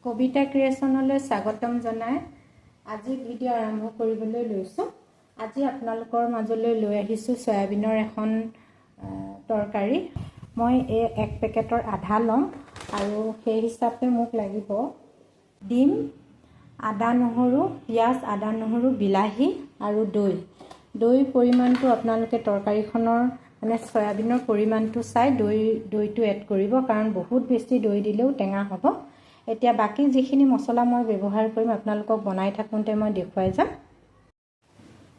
কবিতা ক্ৰিয়েশ্যনলৈ স্বাগতম জনাই আজি ভিডিঅ' আৰম্ভ কৰিবলৈ লৈছোঁ। আজি আপোনালোকৰ মাজলৈ লৈ আহিছোঁ সয়াবিনৰ এখন তৰকাৰী। মই এই 1 পেকেটৰ আধা ল'ম আৰু সেই হিচাপে মোক লাগিব ডিম, আদা নহৰু, পিঁয়াজ, আদা নহৰু, বিলাহী আৰু দৈ। দৈৰ পৰিমাণটো আপোনালোকে তৰকাৰীখনৰ মানে সয়াবিনৰ পৰিমাণটো চাই দৈটো এড কৰিব, কাৰণ বহুত বেছি দৈ দিলেও টেঙা হ'ব। এতিয়া বাকি যিখিনি মছলা মই ব্যৱহাৰ কৰিম আপোনালোকক বনাই থাকোঁতে মই দেখুৱাই যাম।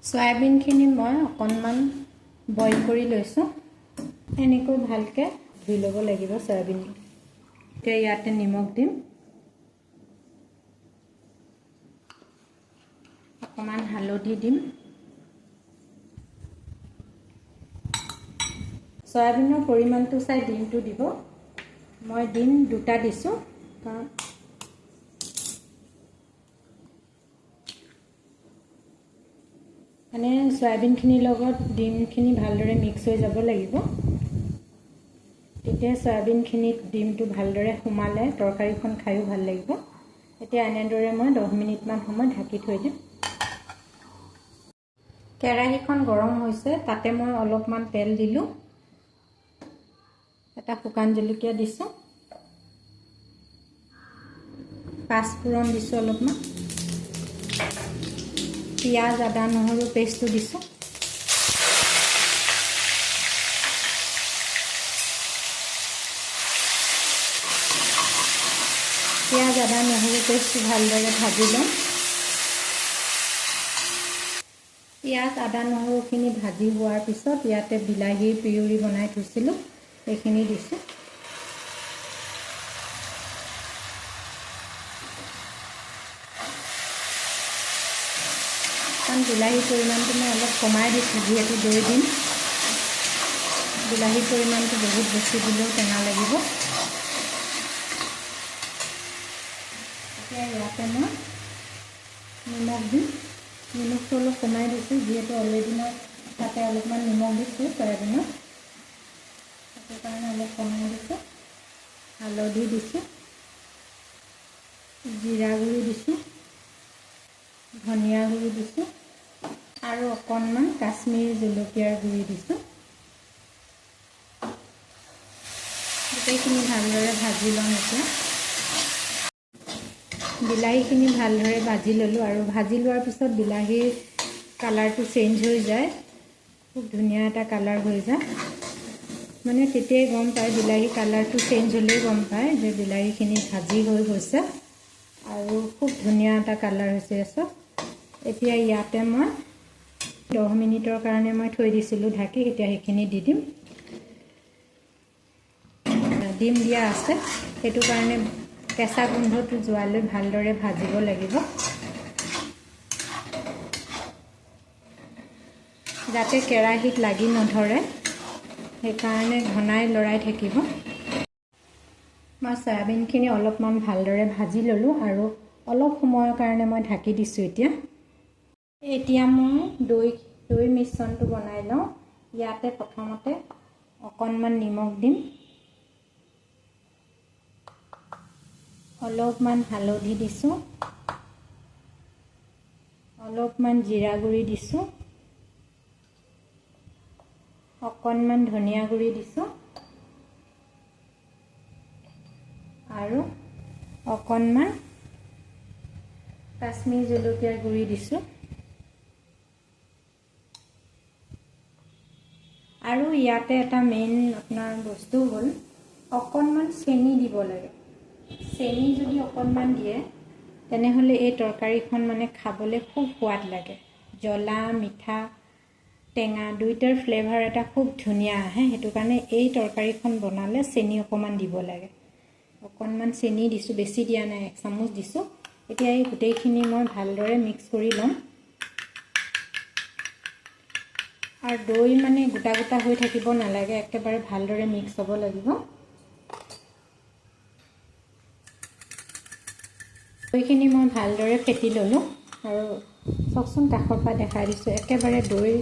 সয়াবিনখিনি মই অকণমান বইল কৰি লৈছোঁ। এনেকৈ ভালকৈ ধুই ল'ব লাগিব সয়াবিন। এতিয়া ইয়াতে নিমখ দিম, অকণমান হালধি দিম। সয়াবিনৰ পৰিমাণটো চাই ডিমটো দিব। মই ডিম 2টা দিছোঁ, কাৰণ মানে সয়াবিনখিনিৰ লগত ডিমখিনি ভালদৰে মিক্স হৈ যাব লাগিব। তেতিয়া সয়াবিনখিনিত ডিমটো ভালদৰে সোমালে তৰকাৰীখন খায়ো ভাল লাগিব। এতিয়া এনেদৰে মই 10 মিনিটমান সময় ঢাকি থৈ দিম। কেৰাহীখন গৰম হৈছে, তাতে মই অলপমান তেল দিলোঁ, এটা শুকান জলকীয়া দিছোঁ, পাঁচফোৰণ দিছোঁ, অলপমান পিঁয়াজ, আদা নহৰু পেষ্টটো দিছোঁ, পিঁয়াজ, আদা নহৰু পেষ্টটো ভালদৰে ভাজি ল'ম। পিঁয়াজ, আদা নহৰুখিনি ভাজি হোৱাৰ পিছত ইয়াতে বিলাহীৰ পিউৰি বনাই থৈছিলোঁ, সেইখিনি দিছোঁ। কাৰণ বিলাহীৰ পৰিমাণটো মই অলপ কমাই দিছোঁ, যিহেতু দৈ দিম। বিলাহীৰ পৰিমাণটো বহুত বেছি দিলেও টেঙা লাগিব। এতিয়া ইয়াতে মই নিমখ দিম। নিমখটো অলপ কমাই দিছোঁ, যিহেতু অলৰেডি মই তাতে অলপমান নিমখ দিছোঁ সয়াবিনত, সেইটো কাৰণে অলপ কমাই দিছোঁ। হালধি দিছোঁ, জিৰা গুড়ি দিছোঁ, ধনিয়া গুড়ি দিছোঁ আৰু অকণমান কাশ্মীৰী জলকীয়াৰ গুড়ি দিছোঁ। গোটেইখিনি ভালদৰে ভাজি ল'ম। এতিয়া বিলাহীখিনি ভালদৰে ভাজি ল'লোঁ, আৰু ভাজি লোৱাৰ পিছত বিলাহীৰ কালাৰটো চেঞ্জ হৈ যায়, খুব ধুনীয়া এটা কালাৰ হৈ যায়। মানে তেতিয়াই গম পায়, বিলাহী কালাৰটো চেঞ্জ হ'লেই গম পায় যে বিলাহীখিনি ভাজি হৈ গৈছে আৰু খুব ধুনীয়া এটা কালাৰ হৈছে। চব এতিয়া ইয়াতে মই 10 মিনিটৰ কাৰণে মই থৈ দিছিলোঁ ঢাকি, এতিয়া সেইখিনি দি দিম। ডিম দিয়া আছে, সেইটো কাৰণে কেঁচা গোন্ধটো যোৱালৈ ভালদৰে ভাজিব লাগিব, যাতে কেৰাহীত লাগি নধৰে, সেইকাৰণে ঘনাই লৰাই থাকিব। মই সয়াবিনখিনি অলপমান ভালদৰে ভাজি ল'লোঁ আৰু অলপ সময়ৰ কাৰণে মই ঢাকি দিছোঁ। এতিয়া মই দৈ মিশ্ৰণটো বনাই লওঁ। ইয়াতে প্ৰথমতে অকণমান নিমখ দিম, অলপমান হালধি দিছোঁ, অলপমান জিৰা গুড়ি দিছোঁ, অকণমান ধনিয়া গুড়ি দিছোঁ আৰু অকণমান কাশ্মীৰী জলকীয়াৰ গুড়ি দিছোঁ। আৰু ইয়াতে এটা মেইন আপোনাৰ বস্তু হ'ল অকণমান চেনি দিব লাগে। চেনি যদি অকণমান দিয়ে তেনেহ'লে এই তৰকাৰীখন মানে খাবলৈ খুব সোৱাদ লাগে। জ্বলা, মিঠা, টেঙা দুইটাৰ ফ্লেভাৰ এটা খুব ধুনীয়া আহে। সেইটো কাৰণে এই তৰকাৰীখন বনালে চেনি অকণমান দিব লাগে। অকণমান চেনি দিছোঁ, বেছি দিয়া নাই, 1 চামুচ দিছোঁ। এতিয়া এই গোটেইখিনি মই ভালদৰে মিক্স কৰি ল'ম। আৰু দৈ মানে গোটা গোটা হৈ থাকিব নালাগে, একেবাৰে ভালদৰে মিক্স হ'ব লাগিব। দৈখিনি মই ভালদৰে ফেটি ল'লোঁ, আৰু চাওকচোন কাষৰ পৰা দেখাই দিছোঁ, একেবাৰে দৈ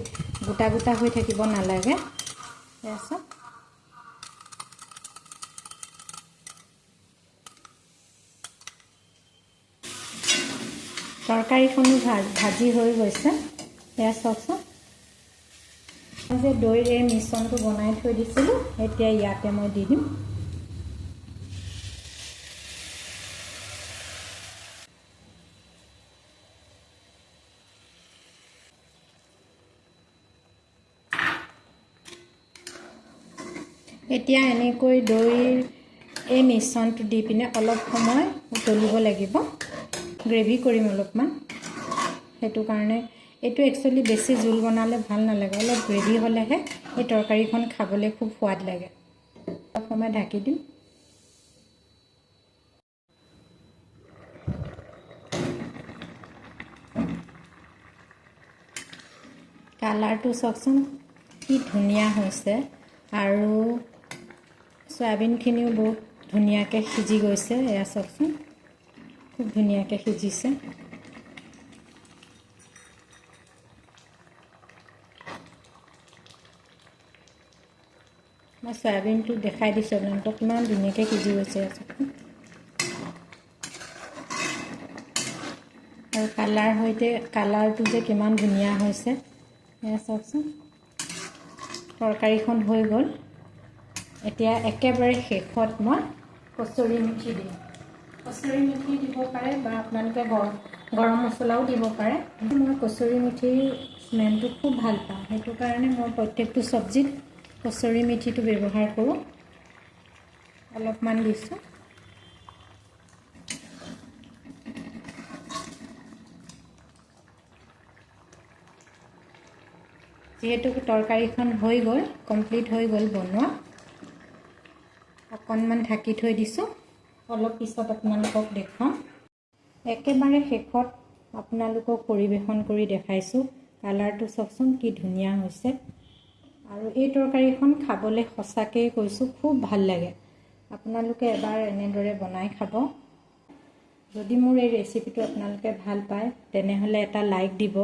গোটা গোটা হৈ থাকিব নালাগে। চাওক তৰকাৰীখনো ভাজি হৈ গৈছে। এয়া চাওকচোন, মই যে দৈৰ এই মিশ্ৰণটো বনাই থৈ দিছিলোঁ, এতিয়া ইয়াতে মই দি দিম। এতিয়া এনেকৈ দৈৰ এই মিশ্ৰণটো দি পিনে অলপ সময় উতলিব লাগিব। গ্ৰেভি কৰিম অলপমান, সেইটো কাৰণে এইটো একচুৱেলি বেছি জোল বনালে ভাল নালাগে, অলপ গ্ৰেভি হ'লেহে এই তৰকাৰীখন খাবলৈ খুব সোৱাদ লাগে। অলপ সময় ঢাকি দিম। কালাৰটো চাওকচোন কি ধুনীয়া হৈছে, আৰু চয়াবিনখিনিও বহুত ধুনীয়াকৈ সিজি গৈছে। এয়া চাওকচোন, খুব ধুনীয়াকৈ সিজিছে। মই চয়াবিনটো দেখাই দিছোঁ আপোনালোকক কিমান ধুনীয়াকৈ সিজি গৈছে। আৰু কালাৰটো যে কিমান ধুনীয়া হৈছে, এয়া চাওকচোন। তৰকাৰীখন হৈ গ'ল। এতিয়া একেবাৰে শেষত মই কচুৰি মেথি দিম। কচুৰি মেথি দিব পাৰে বা আপোনালোকে গৰম মছলাও দিব পাৰে। মই কচুৰি মেথিৰ স্মেলটো খুব ভাল পাওঁ, সেইটো কাৰণে মই প্ৰত্যেকটো চব্জিত কচুৰি মেথিটো ব্যৱহাৰ কৰোঁ। অলপমান দিছোঁ। যিহেতু তৰকাৰীখন হৈ গ'ল, কমপ্লিট হৈ গ'ল বনোৱা, অকণমান ঢাকি থৈ দিছোঁ। অলপ পিছত আপোনালোকক দেখুৱাম। একেবাৰে শেষত আপোনালোকক পৰিৱেশন কৰি দেখাইছোঁ। কালাৰটো চাওকচোন কি ধুনীয়া হৈছে, আৰু এই তৰকাৰীখন খাবলৈ সঁচাকৈ কৈছোঁ খুব ভাল লাগে। আপোনালোকে এবাৰ এনেদৰে বনাই খাব। যদি মোৰ এই ৰেচিপিটো আপোনালোকে ভাল পায়, তেনেহ'লে এটা লাইক দিব,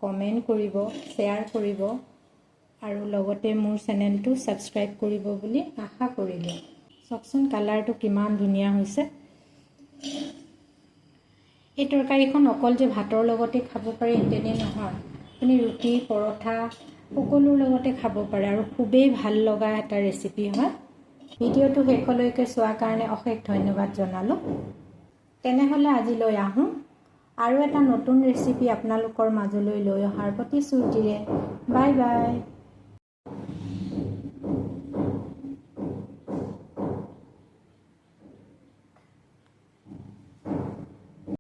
কমেণ্ট কৰিব, শ্বেয়াৰ কৰিব, আৰু লগতে মোৰ চেনেলটো ছাবস্ক্ৰাইব কৰিব বুলি আশা কৰিলোঁ। চাওকচোন কালাৰটো কিমান ধুনীয়া হৈছে। এই তৰকাৰীখন অকল যে ভাতৰ লগতে খাব পাৰি তেনে নহয়, আপুনি ৰুটি, পৰঠা সকলোৰ লগতে খাব পাৰে, আৰু খুবেই ভাল লগা এটা ৰেচিপি হয়। ভিডিঅ'টো শেষলৈকে চোৱাৰ কাৰণে অশেষ ধন্যবাদ জনালোঁ। তেনেহ'লে আজিলৈ আহোঁ। আৰু এটা নতুন ৰেচিপি আপোনালোকৰ মাজলৈ লৈ অহাৰ প্ৰতিশ্ৰুতিৰে। Bye bye.